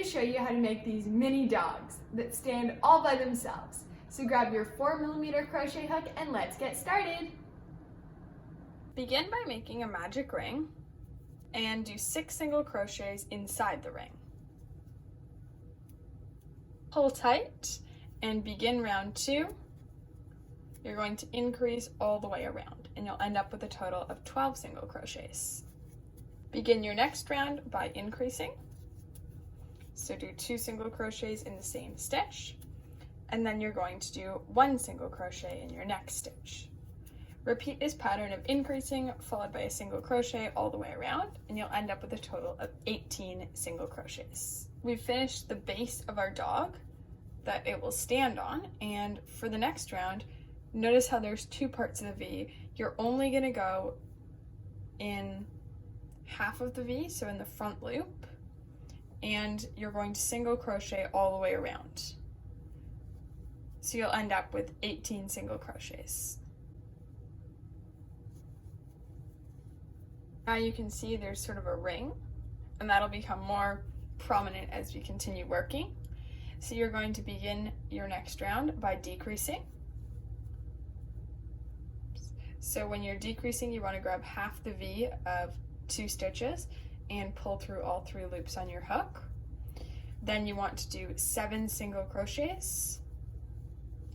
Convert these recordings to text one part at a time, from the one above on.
show you how to make these mini dogs that stand all by themselves. So grab your 4mm crochet hook and let's get started. Begin by making a magic ring and do 6 single crochets inside the ring. Pull tight and begin round 2. You're going to increase all the way around and you'll end up with a total of 12 single crochets. Begin your next round by increasing. So do 2 single crochets in the same stitch, and then you're going to do 1 single crochet in your next stitch. Repeat this pattern of increasing followed by a single crochet all the way around, and you'll end up with a total of 18 single crochets. We've finished the base of our dog that it will stand on, and for the next round, notice how there's 2 parts of the V. You're only going to go in half of the V, so in the front loop, and you're going to single crochet all the way around. So you'll end up with 18 single crochets. Now you can see there's sort of a ring, and that'll become more prominent as we continue working. So you're going to begin your next round by decreasing. So when you're decreasing, you want to grab half the V of 2 stitches and pull through all 3 loops on your hook. Then you want to do 7 single crochets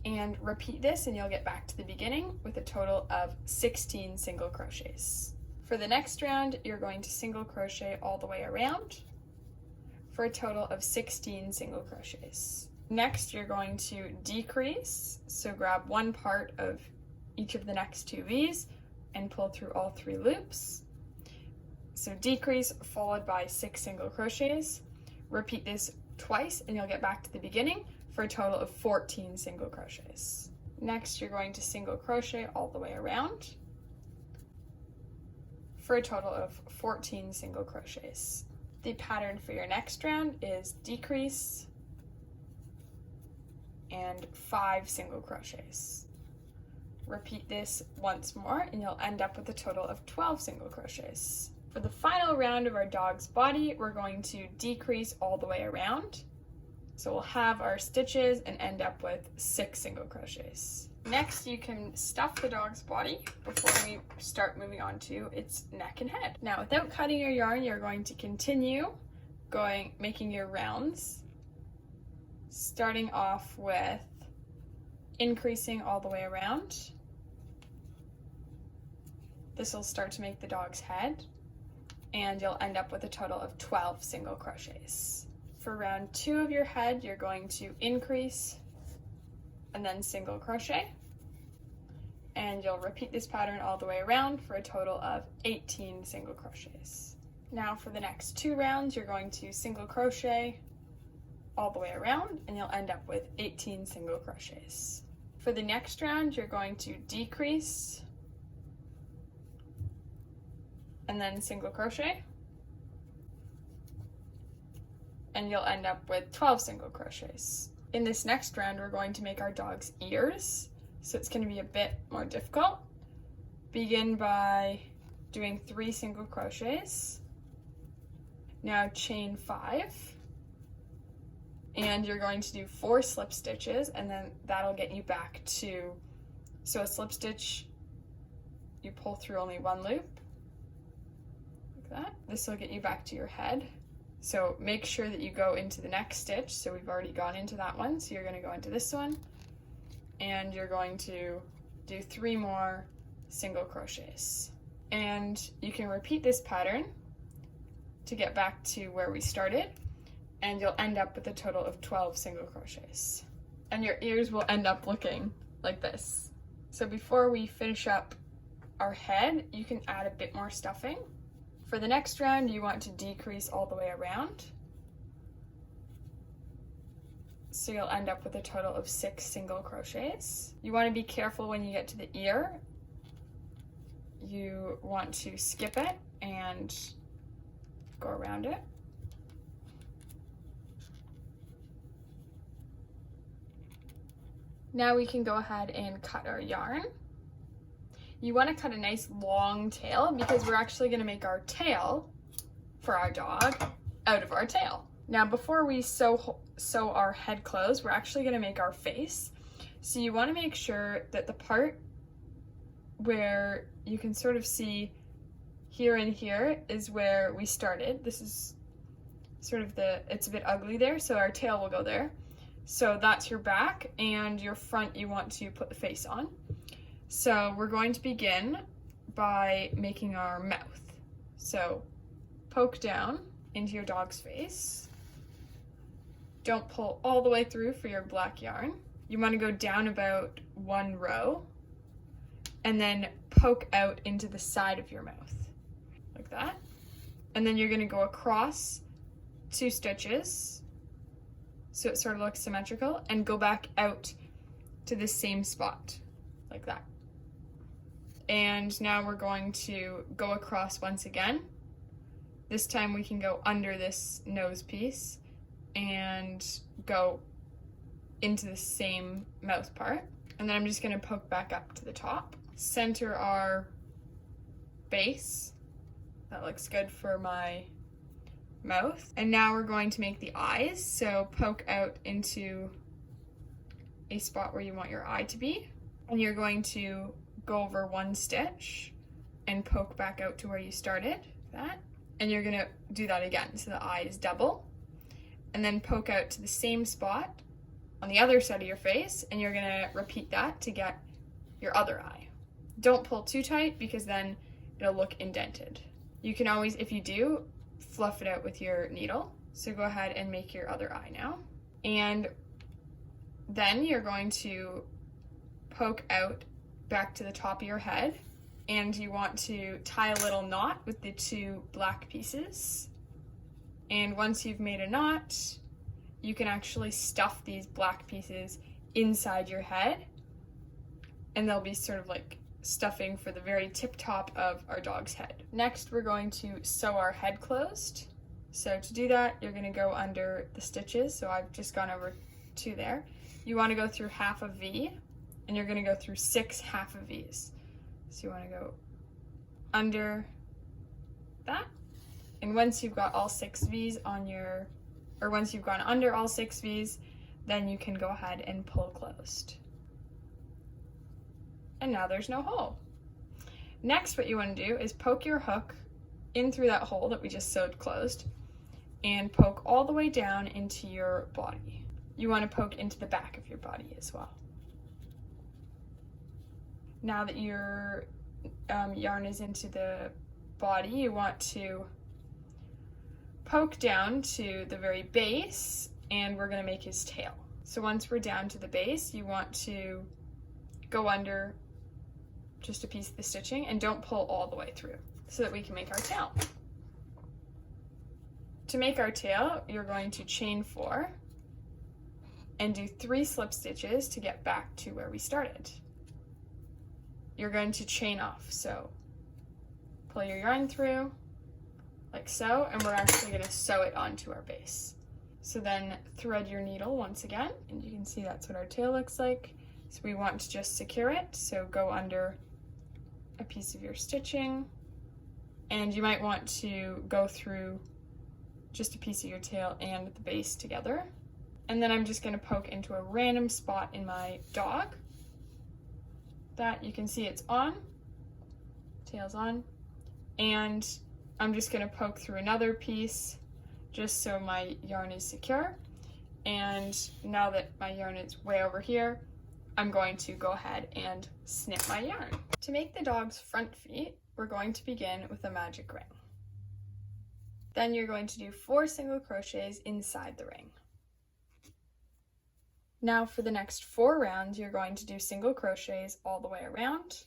and repeat this, and you'll get back to the beginning with a total of 16 single crochets. For the next round, you're going to single crochet all the way around for a total of 16 single crochets. Next, you're going to decrease, so grab 1 part of each of the next 2 V's and pull through all 3 loops. So decrease followed by 6 single crochets. Repeat this twice and you'll get back to the beginning for a total of 14 single crochets. Next, you're going to single crochet all the way around for a total of 14 single crochets. The pattern for your next round is decrease and 5 single crochets. Repeat this once more and you'll end up with a total of 12 single crochets. For the final round of our dog's body, we're going to decrease all the way around. So we'll have our stitches and end up with 6 single crochets. Next, you can stuff the dog's body before we start moving on to its neck and head. Now, without cutting your yarn, you're going to continue making your rounds, starting off with increasing all the way around. This will start to make the dog's head, and you'll end up with a total of 12 single crochets. For round 2 of your head, you're going to increase and then single crochet, and you'll repeat this pattern all the way around for a total of 18 single crochets. Now for the next 2 rounds, you're going to single crochet all the way around, and you'll end up with 18 single crochets. For the next round, you're going to decrease and then single crochet, and you'll end up with 12 single crochets. In this next round, we're going to make our dog's ears, so it's going to be a bit more difficult. Begin by doing 3 single crochets. Now chain 5, and you're going to do 4 slip stitches, and then that'll get you back to, so a slip stitch, you pull through only 1 loop, like that. This will get you back to your head. So make sure that you go into the next stitch. So we've already gone into that one, so you're going to go into this one, and you're going to do 3 more single crochets. And you can repeat this pattern to get back to where we started, and you'll end up with a total of 12 single crochets. And your ears will end up looking like this. So before we finish up our head, you can add a bit more stuffing. For the next round, you want to decrease all the way around. So you'll end up with a total of 6 single crochets. You want to be careful when you get to the ear. You want to skip it and go around it. Now we can go ahead and cut our yarn. You want to cut a nice long tail because we're actually going to make our tail for our dog out of our tail. Now before we sew our head closed, we're actually going to make our face. So you want to make sure that the part where you can sort of see here and here is where we started. This is sort of it's a bit ugly there, so our tail will go there. So that's your back, and your front you want to put the face on. So we're going to begin by making our mouth. So poke down into your dog's face. Don't pull all the way through for your black yarn. You want to go down about 1 row and then poke out into the side of your mouth, like that. And then you're going to go across 2 stitches, so it sort of looks symmetrical, and go back out to the same spot, like that. And now we're going to go across once again. This time we can go under this nose piece and go into the same mouth part. And then I'm just going to poke back up to the top. Center our base. That looks good for my mouth. And now we're going to make the eyes. So poke out into a spot where you want your eye to be. And you're going to go over 1 stitch and poke back out to where you started, like that. And you're going to do that again, so the eye is double. And then poke out to the same spot on the other side of your face, and you're going to repeat that to get your other eye. Don't pull too tight because then it'll look indented. You can always, if you do, fluff it out with your needle. So go ahead and make your other eye now. And then you're going to poke out back to the top of your head, and you want to tie a little knot with the 2 black pieces. And once you've made a knot, you can actually stuff these black pieces inside your head, and they'll be sort of like stuffing for the very tip top of our dog's head. Next, we're going to sew our head closed. So to do that, you're going to go under the stitches. So I've just gone over 2 there. You want to go through half a V, and you're going to go through 6 half of V's. So you want to go under that. And once you've got all 6 V's on your, or once you've gone under all 6 V's, then you can go ahead and pull closed. And now there's no hole. Next, what you want to do is poke your hook in through that hole that we just sewed closed, and poke all the way down into your body. You want to poke into the back of your body as well. Now that your yarn is into the body, you want to poke down to the very base, and we're going to make his tail. So once we're down to the base, you want to go under just a piece of the stitching and don't pull all the way through so that we can make our tail. To make our tail, you're going to chain 4 and do 3 slip stitches to get back to where we started. You're going to chain off, so pull your yarn through like so, and we're actually going to sew it onto our base. So then thread your needle once again, and you can see that's what our tail looks like. So we want to just secure it, so go under a piece of your stitching, and you might want to go through just a piece of your tail and the base together. And then I'm just going to poke into a random spot in my dog. That you can see it's on, tail's on, and I'm just going to poke through another piece just so my yarn is secure. And now that my yarn is way over here, I'm going to go ahead and snip my yarn. To make the dog's front feet, we're going to begin with a magic ring. Then you're going to do 4 single crochets inside the ring. Now for the next 4 rounds, you're going to do single crochets all the way around.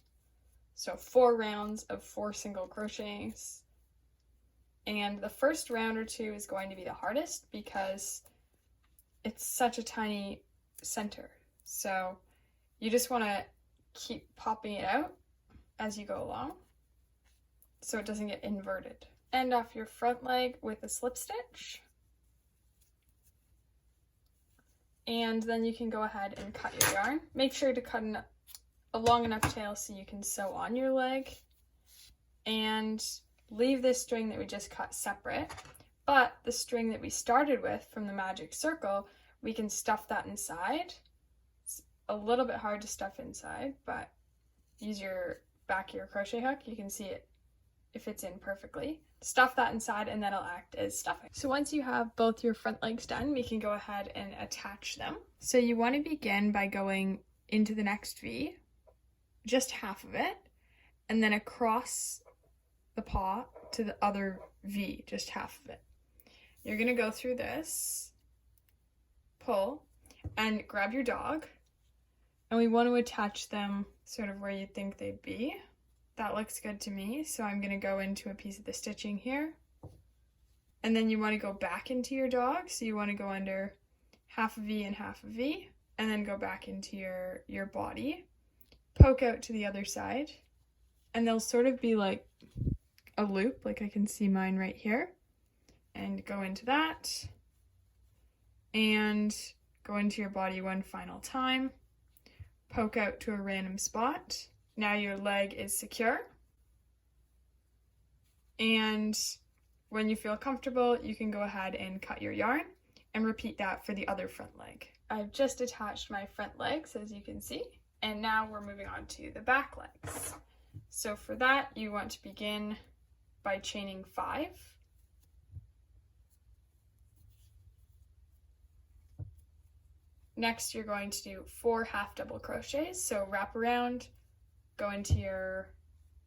So 4 rounds of 4 single crochets. And the first round or 2 is going to be the hardest because it's such a tiny center. So you just want to keep popping it out as you go along so it doesn't get inverted. End off your front leg with a slip stitch. And then you can go ahead and cut your yarn. Make sure to cut a long enough tail so you can sew on your leg. And leave this string that we just cut separate. but the string that we started with from the magic circle, we can stuff that inside. It's a little bit hard to stuff inside, but use your back of your crochet hook. You can see it if it's in perfectly. Stuff that inside and that'll act as stuffing. So once you have both your front legs done, we can go ahead and attach them. So you want to begin by going into the next V, just half of it, and then across the paw to the other V, just half of it. You're going to go through this, pull, and grab your dog, and we want to attach them sort of where you think they'd be. That looks good to me, so I'm going to go into a piece of the stitching here. And then you want to go back into your dog, so you want to go under half a V and half a V, and then go back into your body. Poke out to the other side, and they'll sort of be like a loop, like I can see mine right here. And go into that, and go into your body one final time. Poke out to a random spot. Now your leg is secure, and when you feel comfortable, you can go ahead and cut your yarn and repeat that for the other front leg. I've just attached my front legs, as you can see, and now we're moving on to the back legs. So for that, you want to begin by chaining 5. Next, you're going to do 4 half double crochets, so wrap around, go into your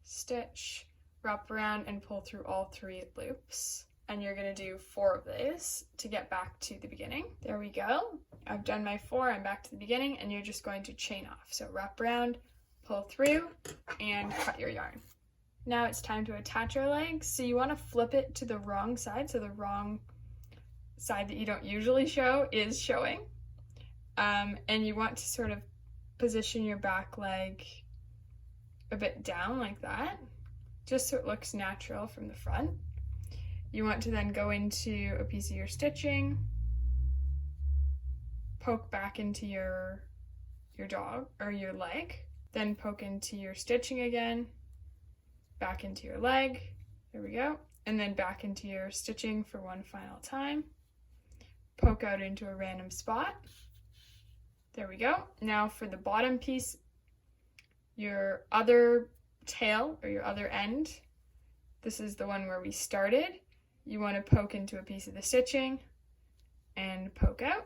stitch, wrap around, and pull through all 3 loops. And you're going to do 4 of these to get back to the beginning. There we go. I've done my 4, I'm back to the beginning, and you're just going to chain off. So wrap around, pull through, and cut your yarn. Now it's time to attach your legs. So you want to flip it to the wrong side, so the wrong side that you don't usually show is showing. And you want to sort of position your back leg a bit down like that, just so it looks natural from the front. You want to then go into a piece of your stitching, poke back into your dog or your leg, then poke into your stitching again, back into your leg, there we go, and then back into your stitching for one final time. Poke out into a random spot. There we go. Now for the bottom piece, your other tail or your other end, this is the one where we started. You want to poke into a piece of the stitching and poke out.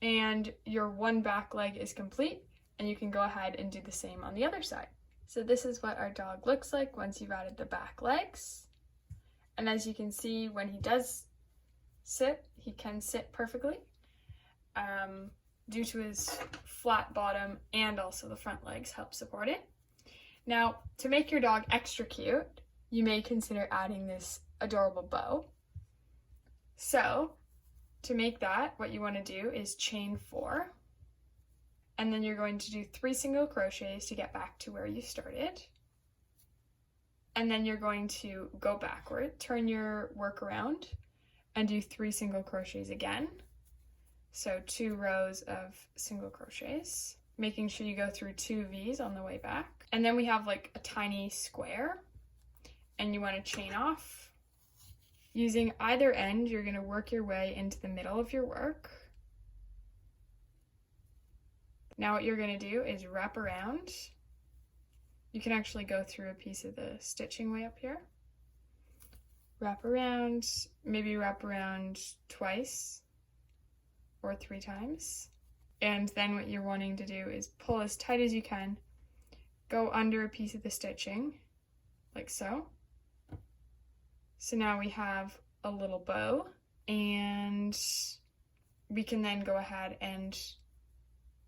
And your one back leg is complete, and you can go ahead and do the same on the other side. So this is what our dog looks like once you've added the back legs. And as you can see, when he does sit, he can sit perfectly. Due to his flat bottom, and also the front legs help support it. Now, to make your dog extra cute, you may consider adding this adorable bow. So, to make that, what you want to do is chain 4, and then you're going to do 3 single crochets to get back to where you started. And then you're going to go backward, turn your work around, and do 3 single crochets again. So 2 rows of single crochets, making sure you go through 2 V's on the way back. And then we have like a tiny square, and you want to chain off. Using either end, you're going to work your way into the middle of your work. Now what you're going to do is wrap around. You can actually go through a piece of the stitching way up here. Wrap around, maybe wrap around twice or 3 times. And then what you're wanting to do is pull as tight as you can, go under a piece of the stitching, like so. So now we have a little bow, and we can then go ahead and,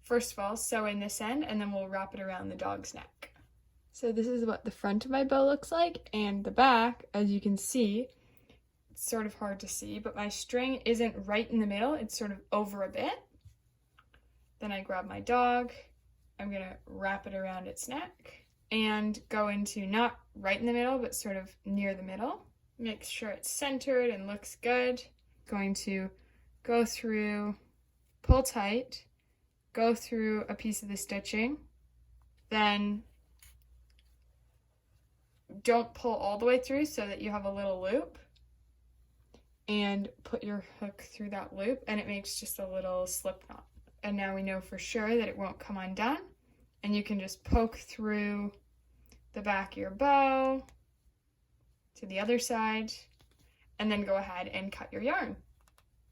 first of all, sew in this end, and then we'll wrap it around the dog's neck. So this is what the front of my bow looks like, and the back, as you can see, it's sort of hard to see, but my string isn't right in the middle, it's sort of over a bit. Then I grab my dog, I'm gonna wrap it around its neck, and go into not right in the middle, but sort of near the middle. Make sure it's centered and looks good. Going to go through, pull tight, go through a piece of the stitching, then don't pull all the way through so that you have a little loop. and put your hook through that loop, and it makes just a little slip knot. And now we know for sure that it won't come undone, and you can just poke through the back of your bow to the other side, and then go ahead and cut your yarn.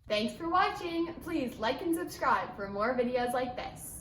Thanks for watching. Please like and subscribe for more videos like this.